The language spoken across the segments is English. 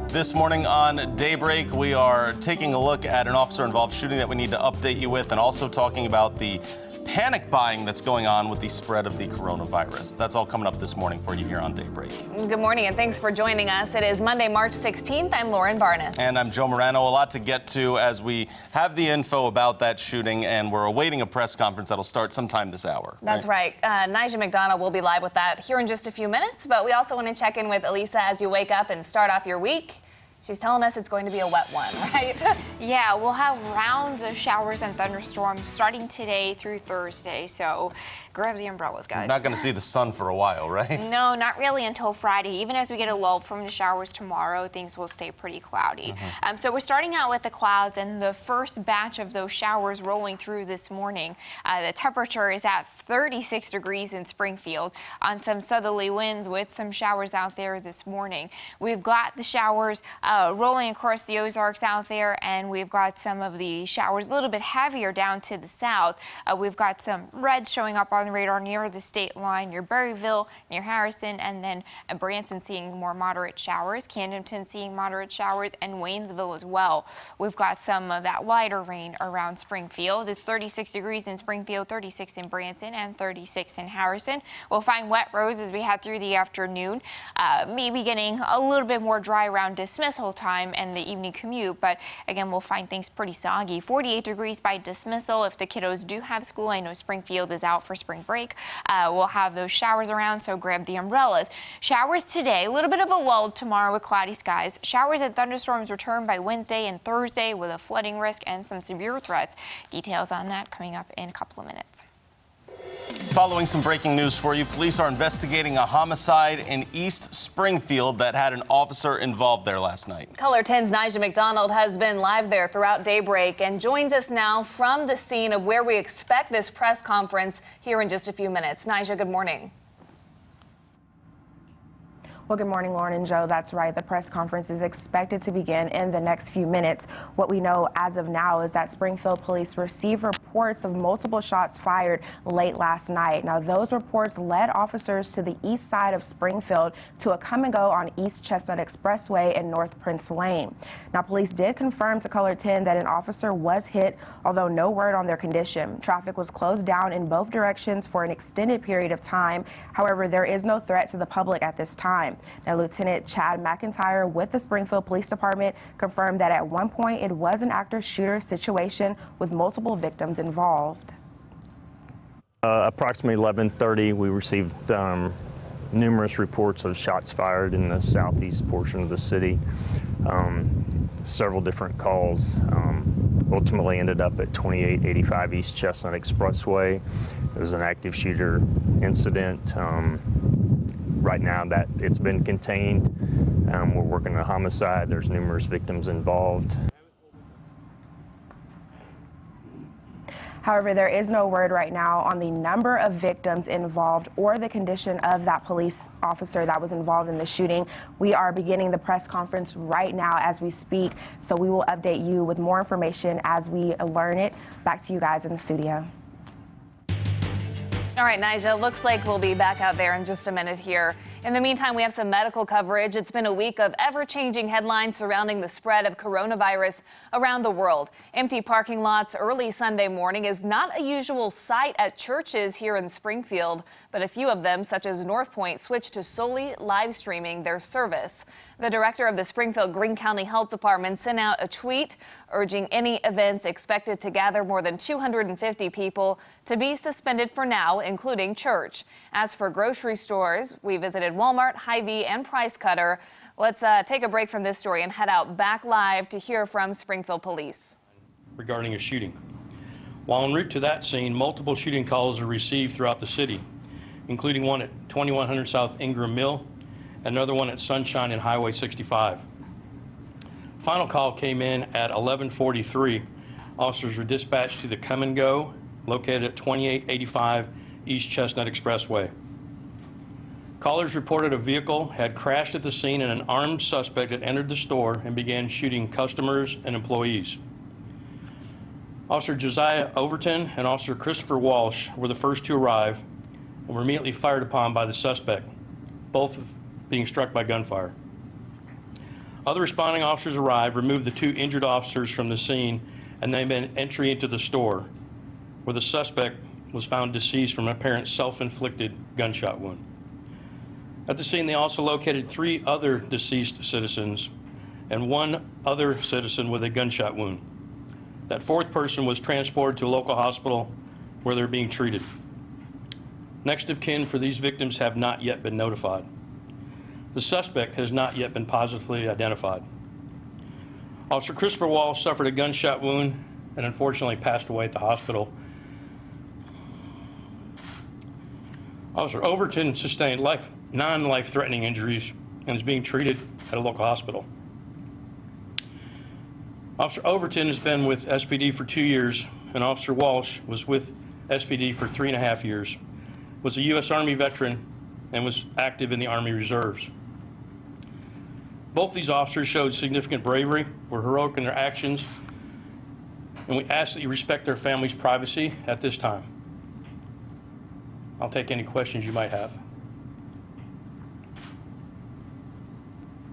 This morning on Daybreak, we are taking a look at an officer-involved shooting that we need to update you with, and also talking about the panic buying that's going on with the spread of the coronavirus. That's all coming up this morning for you here on Daybreak. Good morning, and thanks for joining us. It is Monday, March 16th. I'm Lauren Barnes. And I'm Joe Morano. A lot to get to as we have the info about that shooting, and we're awaiting a press conference that'll start sometime this hour. That's right. Nigel McDonald will be live with that here in just a few minutes, but we also want to check in with Elisa as you wake up and start off your week. She's telling us it's going to be a wet one, right? Yeah, we'll have rounds of showers and thunderstorms starting today through Thursday, so grab the umbrellas, guys. You're not going to see the sun for a while, right? No, not really until Friday. Even as we get a lull from the showers tomorrow, things will stay pretty cloudy. So we're starting out with the clouds, and the first batch of those showers rolling through this morning. The temperature is at 36 degrees in Springfield on some southerly winds with some showers out there this morning. We've got the showers rolling across the Ozarks out there, and we've got some of the showers a little bit heavier down to the south. We've got some red showing up on the radar near the state line, near Berryville, near Harrison, and then Branson seeing more moderate showers, Camdenton seeing moderate showers, and Waynesville as well. We've got some of that lighter rain around Springfield. It's 36 degrees in Springfield, 36 in Branson, and 36 in Harrison. We'll find wet roads as we head through the afternoon, maybe getting a little bit more dry around dismissal time and the evening commute, but again, we'll find things pretty soggy. 48 degrees by dismissal if the kiddos do have school. I know Springfield is out for spring break. We'll have those showers around, so grab the umbrellas. Showers today, a little bit of a lull tomorrow with cloudy skies. Showers and thunderstorms return by Wednesday and Thursday with a flooding risk and some severe threats. Details on that coming up in a couple of minutes. Following some breaking news for you, police are investigating a homicide in East Springfield that had an officer involved there last night. Color 10's Nigel McDonald has been live there throughout Daybreak and joins us now from the scene of where we expect this press conference here in just a few minutes. Nigel, good morning. Well, good morning, Lauren and Joe. That's right. The press conference is expected to begin in the next few minutes. What we know as of now is that Springfield police received reports of multiple shots fired late last night. Now, those reports led officers to the east side of Springfield to a come and go on East Chestnut Expressway and North Prince Lane. Now, police did confirm to Color 10 that an officer was hit, although no word on their condition. Traffic was closed down in both directions for an extended period of time. However, there is no threat to the public at this time. Now, Lieutenant Chad McIntyre with the Springfield Police Department confirmed that at one point it was an actor-shooter situation with multiple victims involved. Approximately 11:30, we received numerous reports of shots fired in the southeast portion of the city. Several different calls ultimately ended up at 2885 East Chestnut Expressway. It was an active shooter incident. Right now that it's been contained. We're working on a homicide. There's numerous victims involved. However, there is no word right now on the number of victims involved or the condition of that police officer that was involved in the shooting. We are beginning the press conference right now as we speak, so we will update you with more information as we learn it. Back to you guys in the studio. All right, Nigel, looks like we'll be back out there in just a minute here. In the meantime, we have some medical coverage. It's been a week of ever-changing headlines surrounding the spread of coronavirus around the world. Empty parking lots early Sunday morning is not a usual sight at churches here in Springfield, but a few of them, such as North Point, switched to solely live streaming their service. The director of the Springfield Greene County Health Department sent out a tweet urging any events expected to gather more than 250 people to be suspended for now, including church. As for grocery stores, we visited Walmart, Hy-Vee, and Price Cutter. Let's take a break from this story and head out back live to hear from Springfield Police. Regarding a shooting. While en route to that scene, multiple shooting calls are received throughout the city, including one at 2100 South Ingram Mill, another one at Sunshine and Highway 65. Final call came in at 11:43. Officers were dispatched to the come and go located at 2885 East Chestnut Expressway. Callers reported a vehicle had crashed at the scene and an armed suspect had entered the store and began shooting customers and employees. Officer Josiah Overton and Officer Christopher Walsh were the first to arrive and were immediately fired upon by the suspect, both being struck by gunfire. Other responding officers arrived, removed the 2 injured officers from the scene, and they made entry into the store, where the suspect was found deceased from an apparent self-inflicted gunshot wound. At the scene, they also located 3 other deceased citizens and 1 other citizen with a gunshot wound. That 4th person was transported to a local hospital where they're being treated. Next of kin for these victims have not yet been notified. The suspect has not yet been positively identified. Officer Christopher Walsh suffered a gunshot wound and unfortunately passed away at the hospital. Officer Overton sustained non-life-threatening injuries and is being treated at a local hospital. Officer Overton has been with SPD for 2 years, and Officer Walsh was with SPD for 3.5 years, was a U.S. Army veteran, and was active in the Army Reserves. Both these officers showed significant bravery, were heroic in their actions, and we ask that you respect their families' privacy at this time. I'll take any questions you might have.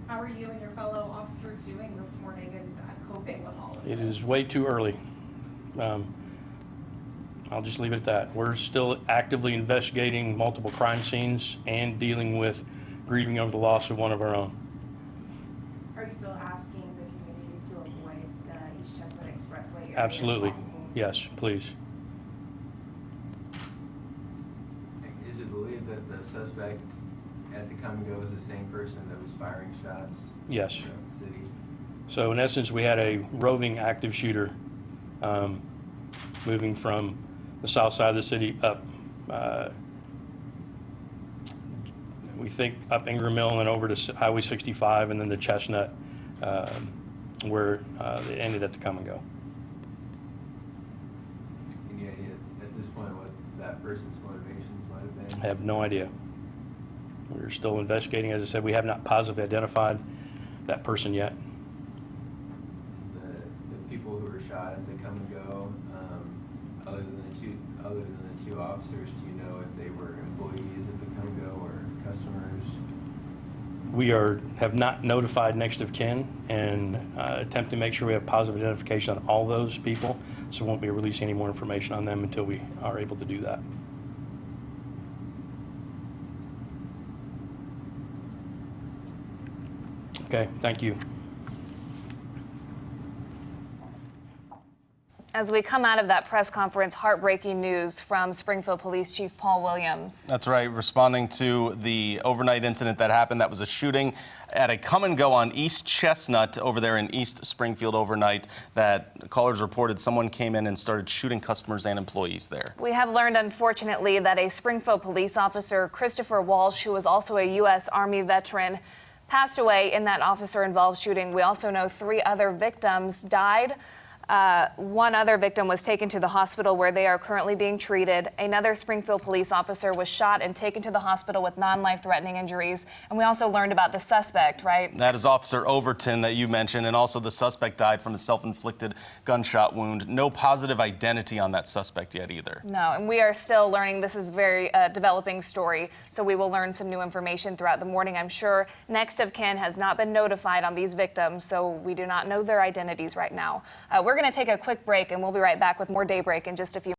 How are you and your fellow officers doing this morning and coping with all of this? It is way too early. I'll just leave it at that. We're still actively investigating multiple crime scenes and dealing with grieving over the loss of one of our own. Are you still asking the community to avoid the East Chestnut Expressway area? Absolutely. if possible? Yes, please. Is it believed that the suspect at the come and go is the same person that was firing shots Yes. throughout the city? So in essence, we had a roving active shooter moving from the south side of the city up, we think up Ingram Mill and then over to Highway 65 and then to Chestnut, where it ended at the come and go. Any idea at this point what that person's motivations might have been? I have no idea. We're still investigating. As I said, we have not positively identified that person yet. The people who were shot at the come and go, other than the two officers, do you know if they were employees at the come and go or customers? We have not notified next of kin and attempt to make sure we have positive identification on all those people, so we won't be releasing any more information on them until we are able to do that. Okay, thank you. As we come out of that press conference, heartbreaking news from Springfield Police Chief Paul Williams. That's right, responding to the overnight incident that happened. That was a shooting at a come and go on East Chestnut over there in East Springfield overnight that callers reported someone came in and started shooting customers and employees there. We have learned, unfortunately, that a Springfield police officer, Christopher Walsh, who was also a U.S. Army veteran, passed away in that officer-involved shooting. We also know 3 other victims died. 1 other victim was taken to the hospital where they are currently being treated. Another Springfield police officer was shot and taken to the hospital with non-life-threatening injuries. And we also learned about the suspect, right? That is Officer Overton that you mentioned, and also the suspect died from a self-inflicted gunshot wound. No positive identity on that suspect yet either. No, and we are still learning. This is a very developing story, so we will learn some new information throughout the morning, I'm sure. Next of kin has not been notified on these victims, so we do not know their identities right now. We're going to take a quick break, and we'll be right back with more Daybreak in just a few minutes.